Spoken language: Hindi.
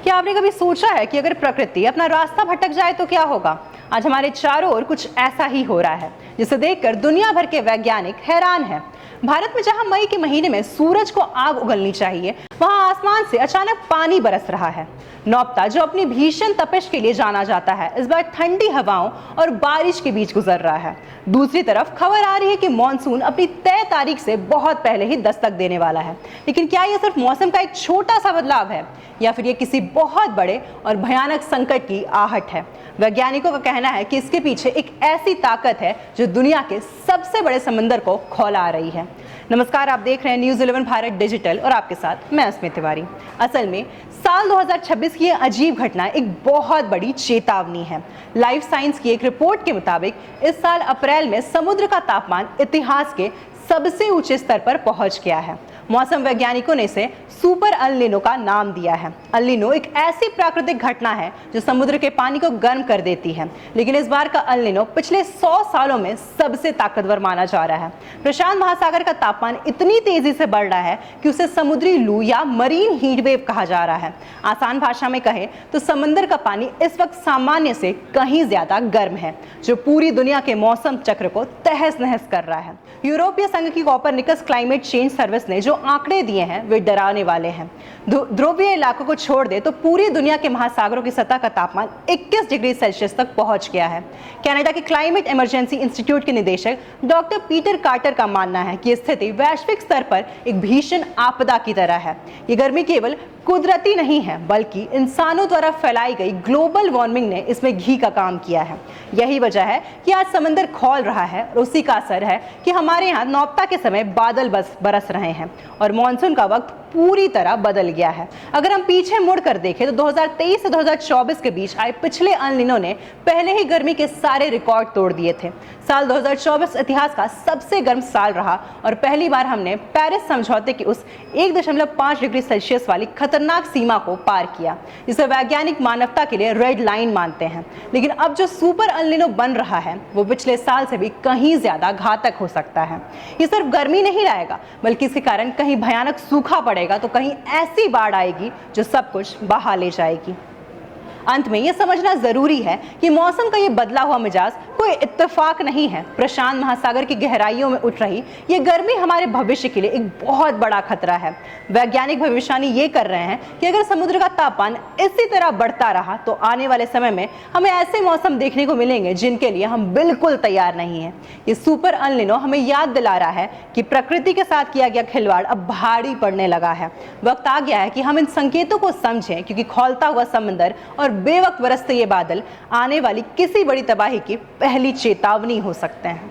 क्या आपने कभी सोचा है कि अगर प्रकृति अपना रास्ता भटक जाए तो क्या होगा? आज हमारे चारों ओर कुछ ऐसा ही हो रहा है, जिसे देखकर दुनिया भर के वैज्ञानिक हैरान हैं। भारत में जहां मई के महीने में सूरज को आग उगलनी चाहिए, वहां आसमान से अचानक पानी बरस रहा है। नौप्ता, जो अपनी भीषण तपिश के लिए जाना जाता है, इस बार ठंडी हवाओं और बारिश के बीच गुजर रहा है। दूसरी तरफ खबर आ रही है कि मॉनसून अपनी तय तारीख से बहुत पहले ही दस्तक देने वाला है। लेकिन क्या यह सिर्फ मौसम का एक छोटा सा बदलाव है, या फिर ये किसी बहुत बड़े और भयानक संकट की आहट है? वैज्ञानिकों का कहना है कि इसके पीछे एक ऐसी ताकत है जो दुनिया के सबसे बड़े समंदर को खौला रही है। नमस्कार, आप देख रहे हैं न्यूज़ 11 भारत डिजिटल और आपके साथ मैं अस्मिता तिवारी। असल में साल 2026 की यह अजीब घटना एक बहुत बड़ी चेतावनी है। लाइफ साइंस की एक रिपोर्ट के मुताबिक इस साल अप्रैल में समुद्र का तापमान इतिहास के सबसे ऊंचे स्तर पर पहुंच गया है। मौसम वैज्ञानिकों ने इसे सुपर अल नीनो का नाम दिया है। अल नीनो एक ऐसी प्राकृतिक घटना है जो समुद्र के पानी को गर्म कर देती है, लेकिन इस बार का अल नीनो पिछले 100 सालों में सबसे ताकतवर माना जा रहा है। प्रशांत महासागर का तापमान इतनी तेजी से बढ़ रहा है कि उसे समुद्री लू या मरीन हीट वेव कहा जा रहा है। आसान भाषा में कहें तो समंदर का पानी इस वक्त सामान्य से कहीं ज्यादा गर्म है, जो पूरी दुनिया के मौसम चक्र को तहस नहस कर रहा है। यूरोपीय संघ की कोपरनिकस क्लाइमेट चेंज सर्विस ने जो आंकड़े दिए हैं वे डराने वाले हैं। ध्रुवीय इलाकों को छोड़ दे तो पूरी दुनिया के महासागरों की सतह का तापमान 21 डिग्री सेल्सियस तक पहुंच गया है। कनाडा के क्लाइमेट इमरजेंसी इंस्टीट्यूट के निदेशक डॉक्टर पीटर कार्टर का मानना है कि स्थिति वैश्विक स्तर पर एक भीषण आपदा की तरह है। ये गर्मी केवल कुदरती नहीं है, बल्कि इंसानों द्वारा फैलाई गई ग्लोबल वार्मिंग ने इसमें घी का काम किया है। यही वजह है कि आज समंदर खौल रहा है और उसी का असर है कि हमारे यहाँ नौप्ता के समय बादल बरस रहे हैं और मॉनसून का वक्त पूरी तरह बदल गया है। अगर हम पीछे मुड़कर देखें तो 2023 से 2024 के बीच आए पिछले अल नीनो ने पहले ही गर्मी के सारे रिकॉर्ड तोड़ दिए थे। साल 2024 इतिहास का सबसे गर्म साल रहा और पहली बार हमने पेरिस समझौते की उस 1.5 डिग्री सेल्सियस वाली खतरनाक सीमा को पार किया, जिसे वैज्ञानिक मानवता के लिए रेड लाइन मानते हैं। लेकिन अब जो सुपर अल नीनो बन रहा है वो पिछले साल से भी कहीं ज्यादा घातक हो सकता है। ये सिर्फ गर्मी नहीं लाएगा, बल्कि इसके कारण कहीं भयानक सूखा पड़ेगा तो कहीं ऐसी बाढ़ आएगी जो सब कुछ बहा ले जाएगी। अंत में यह समझना जरूरी है कि मौसम का यह बदला हुआ मिजाज कोई इत्तेफाक नहीं है। प्रशांत महासागर की गहराइयों में उठ रही ये गर्मी हमारे भविष्य के लिए एक बहुत बड़ा खतरा है। वैज्ञानिक भविष्यवाणी ये कर रहे हैं कि अगर समुद्र का तापमान इसी तरह बढ़ता रहा तो आने वाले समय में हमें ऐसे मौसम देखने को मिलेंगे जिनके लिए हम बिल्कुल तैयार नहीं है। ये सुपर अल नीनो हमें याद दिला रहा है कि प्रकृति के साथ किया गया खिलवाड़ अब भारी पड़ने लगा है। वक्त आ गया है कि हम इन संकेतों को समझें, क्योंकि खौलता हुआ समंदर और बेवक्त बरसते ये बादल आने वाली किसी बड़ी तबाही की पहली चेतावनी हो सकते हैं।